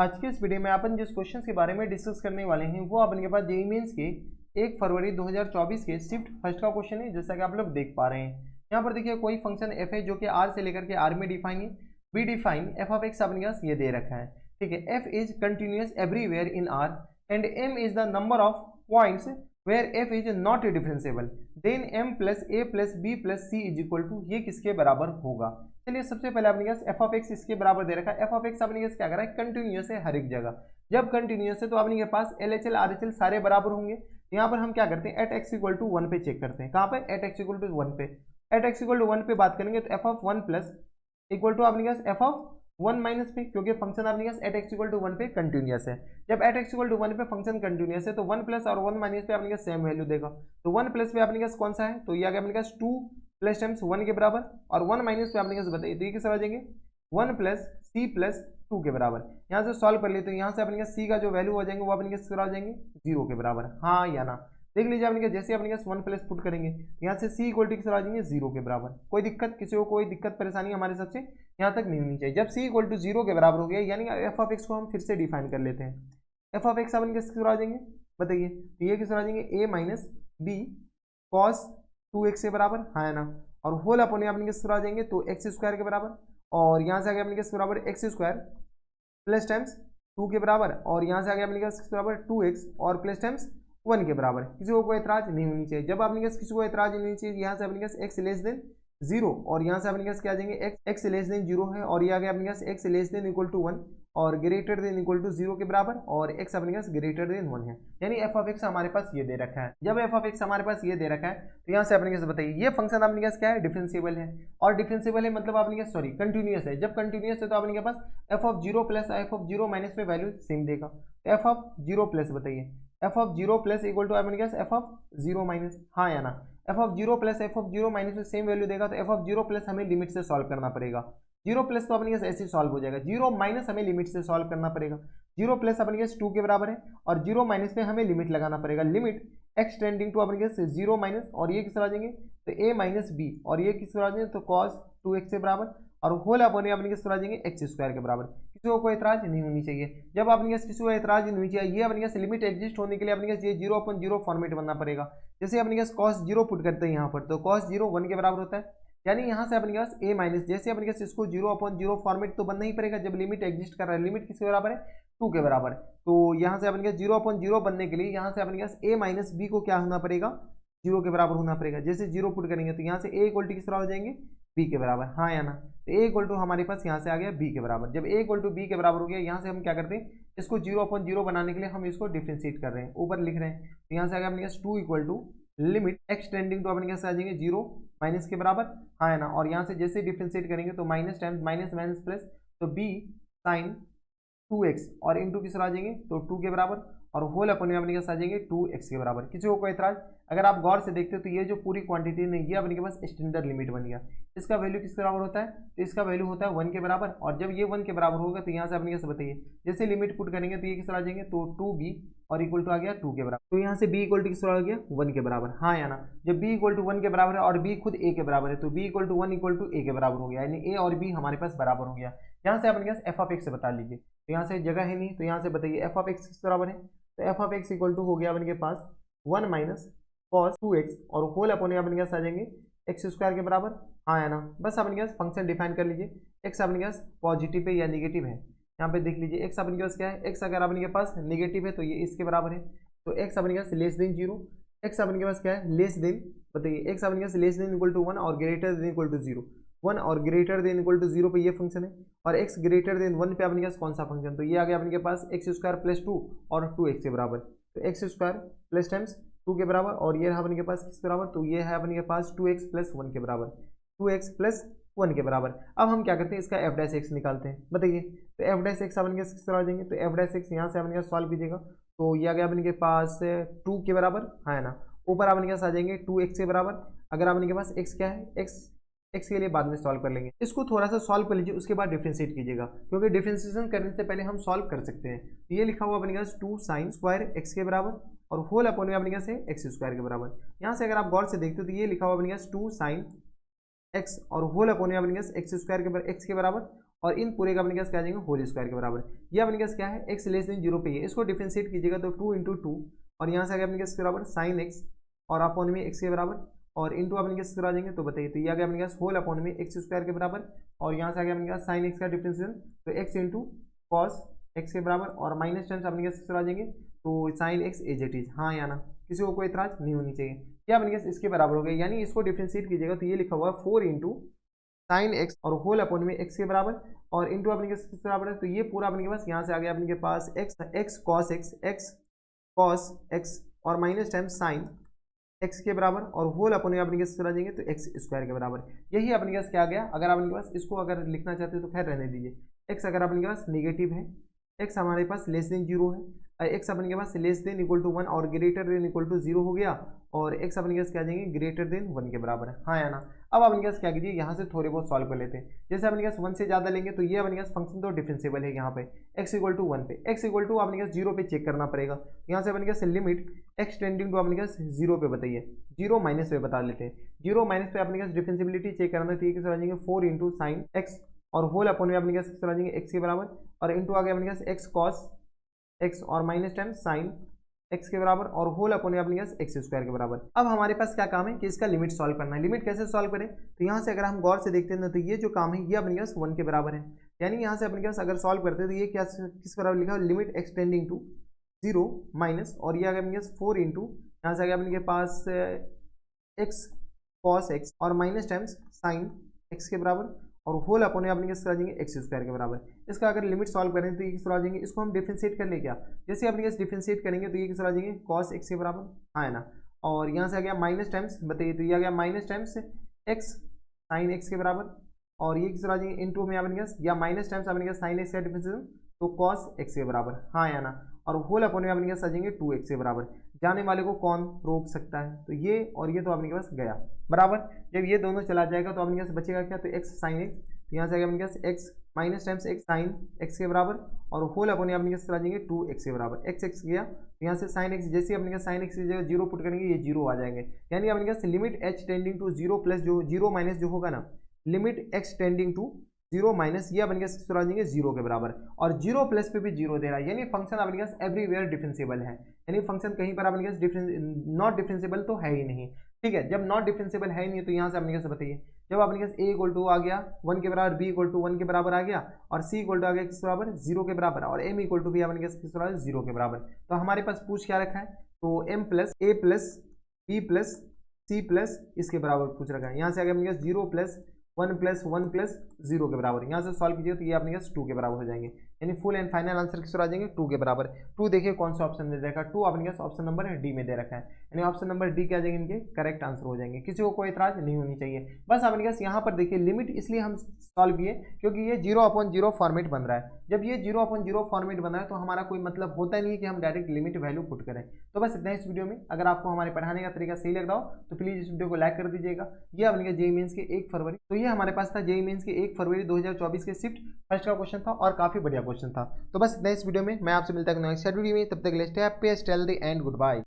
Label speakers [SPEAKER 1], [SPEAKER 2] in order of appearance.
[SPEAKER 1] आज के इस वीडियो में अपन जिस क्वेश्चन के बारे में डिस्कस करने वाले हैं वो अपन के पास जेईई मेंस के 1 फरवरी 2024 के शिफ्ट फर्स्ट का क्वेश्चन है, जैसा कि आप लोग देख पा रहे हैं। यहाँ पर देखिए कोई फंक्शन f है जो कि r से लेकर के r में डिफाइन है। We define f of x अपने पास ये दे रखा है, ठीक है। f is continuous everywhere in r and m is the number of points where f is not differentiable, then m plus a plus b plus c is equal to ये किसके बराबर होगा। चलिए सबसे पहले अपने पास f ऑफ x इसके बराबर दे रखा है। f ऑफ x अपने पास क्या कर रहा है, कंटिन्यूअस है हर एक जगह। जब कंटिन्यूअस है तो अपने पास LHL RHL सारे बराबर होंगे। यहाँ पर हम क्या करते हैं, एट x इक्वल टू 1 पे चेक करते हैं। कहाँ पे, एट x इक्वल टू 1 पे। एट x इक्वल टू 1 पे बात करेंगे तो f of 1 plus equal to अपने पास f ऑफ 1 माइनस पे, क्योंकि फंक्शन अपने पास एट x इक्वल टू 1 पे कंटिन्यूअस है। जब एट x इक्वल टू 1 पे फंक्शन कंटिन्यूअस है तो 1 प्लस और 1 माइनस पे अपने पास सेम वैल्यू देगा। तो 1 प्लस पे अपने पास कौन सा है, तो ये आ गया अपने पास 2 प्लस टाइम्स 1 के बराबर, और 1 माइनस पे अपने पास बताइए तो ये किस तरह आ जाएंगे 1 प्लस c प्लस 2 के बराबर। यहाँ से सॉल्व कर लिए तो यहाँ से अपने पास c का जो वैल्यू हो जाएंगे वो अपने पास आ जाएंगे 0 के बराबर, हाँ या ना। देख लीजिए अपने जैसे अपने पास 1 प्लस पुट करेंगे यहाँ से c इक्वल टू किस आ जाएंगे 0 के बराबर। कोई दिक्कत, किसी को कोई दिक्कत परेशानी हमारे सबसे यहाँ तक नहीं होनी चाहिए। जब c इक्वल टू 0 के बराबर हो गया यानी f ऑफ x को हम फिर से डिफाइन कर लेते हैं। f ऑफ x अपने किस आ जाएंगे बताइए, तो ये किस आ जाएंगे a minus B cos 2x के बराबर, हाँ या ना। और होल अपने अपने किस आ जाएंगे तो एक्स स्क्वायर के बराबर, और यहाँ से आ गया अपने किस बराबर एक्स स्क्वायर प्लस टाइम्स 2 के बराबर, और यहाँ से आ गया अपने किस बराबर 2x और प्लस टाइम्स 1 के बराबर। किसी को कोई एतराज नहीं होनी चाहिए। जब अपने पास किसी को एतराज नहीं चाहिए, यहाँ से अपने पास x लेस देन 0 और यहाँ से अपने पास क्या आ जाएंगे x लेस देन 0 है, और ये आ गया अपने पास x less than equal to 1 और ग्रेटर देन इक्वल टू 0 के बराबर, और x अपने पास ग्रेटर देन 1 है, यानी f ऑफ x हमारे पास ये दे रखा है। जब f ऑफ x हमारे पास ये दे रखा है तो यहाँ से अपने पास बताइए ये फंक्शन अपने पास क्या है, डिफरेंशिएबल है। और डिफरेंशिएबल है मतलब अपने पास सॉरी कंटिन्यूअस है। जब कंटिन्यूअस है तो अपने पास f of 0 plus f of 0 minus में वैल्यू सेम देगा। f ऑफ 0 प्लस बताइए f of 0 plus equal to अपने पास f ऑफ 0 माइनस, हाँ या ना। f of 0 plus f of 0 minus में सेम वैल्यू देगा, तो f ऑफ 0 प्लस हमें लिमिट से सॉल्व करना पड़ेगा। 0 प्लस तो अपने पास ऐसे सॉल्व हो जाएगा, 0 माइनस हमें लिमिट से सॉल्व करना पड़ेगा। 0 प्लस अपने पास 2 के बराबर है और 0 माइनस में हमें लिमिट लगाना पड़ेगा, लिमिट x टेंडिंग टू अपने पास 0 माइनस, और ये किस तरह आ जाएंगे तो a माइनस बी, और ये किस तरह आ जाएंगे तो cos 2x के बराबर, और होल अपने अपने किस तरह आ जाएंगे एक्स स्क्वायर के बराबर। किसी को कोई एतराज नहीं होनी चाहिए। जब अपने पास किसी को एतराज नहीं होनी चाहिए, ये अपने पास लिमिट एग्जिस्ट होने के लिए अपने पास ये 0/0 फॉर्मेट बनना पड़ेगा। जैसे अपने पास cos 0 पुट करते हैं यहाँ पर तो cos 0 1 के बराबर होता है, यानी यहाँ से अपने पास a माइनस, जैसे अपने पास इसको 0/0 फॉर्मेट तो बनना ही पड़ेगा जब लिमिट एग्जिस्ट कर रहा है। लिमिट किसके बराबर है 2 के बराबर, तो यहाँ से अपने पास 0/0 बनने के लिए यहाँ से अपने पास a माइनस बी को क्या होना पड़ेगा 0 के बराबर होना पड़ेगा। जैसे 0 पुट करेंगे तो यहाँ से a इक्वल टू किस तरह हो जाएंगे b के बराबर, हाँ या ना। तो a इक्वल टू हमारे पास यहाँ से आ गया b के बराबर। जब a इक्वल टू b के बराबर हो गया, यहाँ से हम क्या करते हैं इसको 0/0 बनाने के लिए हम इसको डिफरेंशिएट कर रहे हैं, ऊपर लिख रहे हैं। तो यहाँ से आ गया अपने पास 2 equal to limit x tending to अपने पास आ जाएंगे 0 माइनस के बराबर, हाँ है ना। और यहाँ से जैसे डिफरेंशिएट करेंगे तो minus times minus minus plus, तो b साइन 2x और इंटू किस आ जाएंगे तो 2 के बराबर, और होल अपने अपने पास आ जाएंगे 2x के बराबर। किसी को कोई एतराज, अगर आप गौर से देखते हो तो ये जो पूरी क्वांटिटी नहीं, ये अपने के पास स्टैंडर्ड लिमिट बन गया। इसका वैल्यू किस बराबर होता है, तो इसका वैल्यू होता है 1 के बराबर, और जब ये 1 के बराबर होगा तो यहाँ से अपने कैसे बताइए जैसे लिमिट पुट करेंगे तो ये किस आ जाएंगे तो 2b और इक्वल टू आ गया 2 के बराबर। तो यहाँ से b इक्वल टू किस आ गया 1 के बराबर, हाँ या ना। जब b इक्वल टू 1 के बराबर है और b खुद a के बराबर है तो b equal to 1 equal to a के बराबर हो गया, यानी a और b हमारे पास बराबर हो गया। यहाँ से अपने पास f ऑफ x से बता लीजिए, तो यहाँ से जगह है नहीं तो यहाँ से बताइए f ऑफ x किस बराबर है, तो f of x equal to हो गया अपने पास 1 माइनस cos 2x और होल अपने अपने पास आ जाएंगे एक्स स्क्वायर के बराबर, हाँ है ना। बस अपने पास फंक्शन डिफाइन कर लीजिए, x अपने पास पॉजिटिव है या निगेटिव है। यहाँ पे देख लीजिए x अपने पास क्या है, x अगर अपने पास निगेटिव है तो ये इसके बराबर है, तो x अपने पास लेस देन 0, x अपने पास क्या है लेस देन, बताइए x अपने पास लेस देन इक्वल टू 1 और ग्रेटर देन इक्वल टू 0, 1 और ग्रेटर देन इक्वल टू 0 पे ये फंक्शन है, और x ग्रेटर देन 1 पे अपने पास कौन सा फंक्शन, तो ये आ गया अपने पास एक्स स्क्वायर प्लस 2 और 2x के बराबर, तो एक्स स्क्वायर प्लस टाइम्स 2 के बराबर, और ये है अपने के पास किस बराबर, तो ये है अपने के पास 2x प्लस 1 के बराबर, 2x प्लस 1 के बराबर। अब हम क्या करते हैं इसका f डैश x निकालते हैं, बताइए तो f डैश x अपने किस तरह आ जाएंगे, तो f डैश x यहाँ से अपने सॉल्व कीजिएगा तो ये आ गया अपने के पास 2 के बराबर, हाँ है ना। ऊपर अपने के पास आ जाएंगे 2x के बराबर, अगर अपने के पास x क्या है x के लिए बाद में सॉल्व कर लेंगे। इसको थोड़ा सा सॉल्व कर लीजिए उसके बाद डिफरेंशिएट कीजिएगा, क्योंकि डिफरेंशिएशन करने से पहले हम सॉल्व कर सकते हैं। तो ये लिखा हुआ अपने पास 2 साइन स्क्वायर x के बराबर और होल अपने अपने पास है एक्स स्क्वायर के बराबर। यहाँ से अगर आप गौर से देखते हो तो ये लिखा हुआ अपने पास 2 साइन x और होल अपने अपने पास एक्स स्क्वायर के x के बराबर, और इन पूरे का अपने पास क्या आ जाएंगे होल स्क्वायर के बराबर। ये अपने पास क्या है x लेस देन 0 पे ही है, इसको डिफरेंशिएट कीजिएगा तो 2 इंटू 2 और यहाँ से आ गया अपने पास के बराबर साइन x और अपॉन में x के बराबर और इंटू अपने पास आ जाएंगे तो बताइए, तो ये आ गया अपने पास होल अपॉन में x स्क्वायर के बराबर और यहाँ से आ गया अपने पास साइन x का डिफरेंशियल तो x इंटू कॉस x के बराबर और माइनस टेन अपने पास आ जाएंगे तो sine x as it is. हाँ या ना, किसी को कोई इतराज नहीं होनी चाहिए। क्या अपने पास इसके बराबर हो गया, यानी इसको डिफरेंशिएट कीजिएगा तो ये लिखा हुआ है 4 इंटू साइन एक्स और होल अपॉन में x के बराबर और इंटू अपने के बराबर है, तो ये पूरा अपने के पास यहाँ से आ गया अपने के पास x कॉस x और माइनस टाइम साइन x के बराबर और होल अपॉन में अपने के आ जाएंगे तो x स्क्वायर के बराबर। यही अपने के पास क्या आ गया। अगर अपने के पास इसको अगर लिखना चाहते हो तो खैर रहने दीजिए, x अगर अपने के पास नेगेटिव है, x हमारे पास लेस देन 0 है, x अपने के पास लेस देन इक्वल टू 1 और ग्रेटर देन इक्वल टू 0 हो गया और x अपने के पास क्या आ जाएंगे ग्रेटर देन 1 के बराबर है। हाँ या ना। अब अपने पास क्या कीजिए, यहाँ से थोड़े बहुत सॉल्व कर लेते हैं। जैसे अपने पास 1 से ज़्यादा लेंगे तो ये अपने पास फंक्शन तो डिफरेंशिएबल है, यहाँ पे x इक्वल टू 1 पे x इक्वल टू अपने पास 0 पे चेक करना पड़ेगा। यहाँ से अपने पास लिमिट x टेंडिंग टू अपने पास 0 पे बताइए, 0 माइनस पे बता लेते हैं। 0 माइनस पे अपने पास डिफरेंशिएबिलिटी चेक करना तो ये किस आ जाएंगे 4 इंटू साइन x और होल अपॉन में अपने पास आ जाएंगे x के बराबर और इंटू आ गया अपने पास x कॉस x और माइनस टाइम साइन x के बराबर और होल अपॉन में अपने पास x स्क्वायर के बराबर। अब हमारे पास क्या काम है कि इसका लिमिट सॉल्व करना है। लिमिट कैसे सॉल्व करें, तो यहाँ से अगर हम गौर से देखते हैं ना तो ये जो काम है ये अपने पास 1 के बराबर है, यानी यहाँ से अपने पास अगर सॉल्व करते हैं तो ये क्या किस बराबर लिखा है limit x tending to 0 minus और ये आ गया अपने पास 4 इंटू यहाँ से आ गया अपने पास x कॉस x और माइनस टाइम्स साइन x के बराबर और होल अपॉन में अपने के आ जाएंगे x स्क्वायर के बराबर। इसका अगर लिमिट सॉल्व करें तो ये किस तरह आ जाएंगे, इसको हम डिफरेंशिएट कर लें क्या, जैसे अपने के डिफरेंशिएट करेंगे तो ये किस तरह आ जाएंगे cos x के बराबर। हाँ है ना, और यहाँ से आ गया माइनस टाइम्स बताइए तो ये आ गया minus times x sine x के बराबर और ये किस तरह आ जाएंगे इंटू में अपने के या माइनस टाइम्स अपने के साइन x का डिफरेंशिएशन तो cos x के बराबर। हाँ या ना, और होल अपॉन में अपने के आ जाएंगे 2x के बराबर। जाने वाले को कौन रोक सकता है, तो ये और ये तो अपने के पास गया बराबर। जब ये दोनों चला जाएगा तो अपने पास बचेगा क्या, तो x साइन x, तो यहाँ से आएगा अपने पास x minus times x sine x के बराबर और होल अपॉन अपने पास चला जाएंगे 2x के बराबर। x गया तो यहाँ से साइन x, जैसे अपने पास साइन x की जगह 0 पुट करेंगे ये 0 आ जाएंगे, यानी अपने पास limit h tending to 0 plus जो 0 माइनस जो होगा ना limit x tending to 0 minus ये अपने पास आ जाएंगे 0 के बराबर और 0 प्लस पे भी 0 दे रहा है, यानी फंक्शन अपने पास एवरीवेयर डिफरेंशिएबल है, यानी फंक्शन कहीं पर अपने पास नॉट डिफरेंशिएबल तो है ही नहीं। ठीक है, जब नॉट डिफरेंशिएबल है ही नहीं तो यहाँ से अपने पास बताइए, जब अपने पास a इक्वल टू आ गया 1 के बराबर, b इक्वल टू 1 के बराबर आ गया और c इक्वल टू आ गया किस बराबर 0 के बराबर और m इक्वल टू भी अपने पास किस बराबर 0 के बराबर। तो हमारे पास पूछ क्या रखा है, तो m plus a plus b plus c plus इसके बराबर पूछ रखा है। यहाँ से आ गया अपने पास 0 प्लस 1 प्लस 1 प्लस 0 के बराबर। यहाँ से सॉल्व कीजिए तो ये अपने पास 2 के बराबर हो जाएंगे, यानी फुल एंड फाइनल आंसर किस आ जाएंगे 2 के बराबर। 2 देखिए कौन सा ऑप्शन दे रखा है, 2 अपने पास ऑप्शन नंबर डी में दे रखा है, यानी ऑप्शन नंबर डी क्या आ जाएंगे इनके करेक्ट आंसर हो जाएंगे। किसी को कोई इतराज नहीं होनी चाहिए। बस अपने पास यहाँ पर देखिए लिमिट इसलिए हम सॉल्व किए क्योंकि ये 0/0 फॉर्मेट बन रहा है। जब ये 0/0 फॉर्मेट बन रहा है तो हमारा कोई मतलब होता नहीं है कि हम डायरेक्ट लिमिट वैल्यू पुट करें। तो बस इतना इस वीडियो में। अगर आपको हमारे पढ़ाने का तरीका सही लग रहा हो तो प्लीज़ इस वीडियो को लाइक कर दीजिएगा। ये अपने का जेईई मेंस के 1 फरवरी, तो ये हमारे पास था जेईई मेंस के 1 फरवरी 2024 के शिफ्ट फर्स्ट का क्वेश्चन था और काफ़ी बढ़िया क्वेश्चन था। तो बस इतना इस वीडियो में। मैं आपसे मिलता हूं नेक्स्ट वीडियो में, तब तक के लिए stay happy, stay healthy and good bye.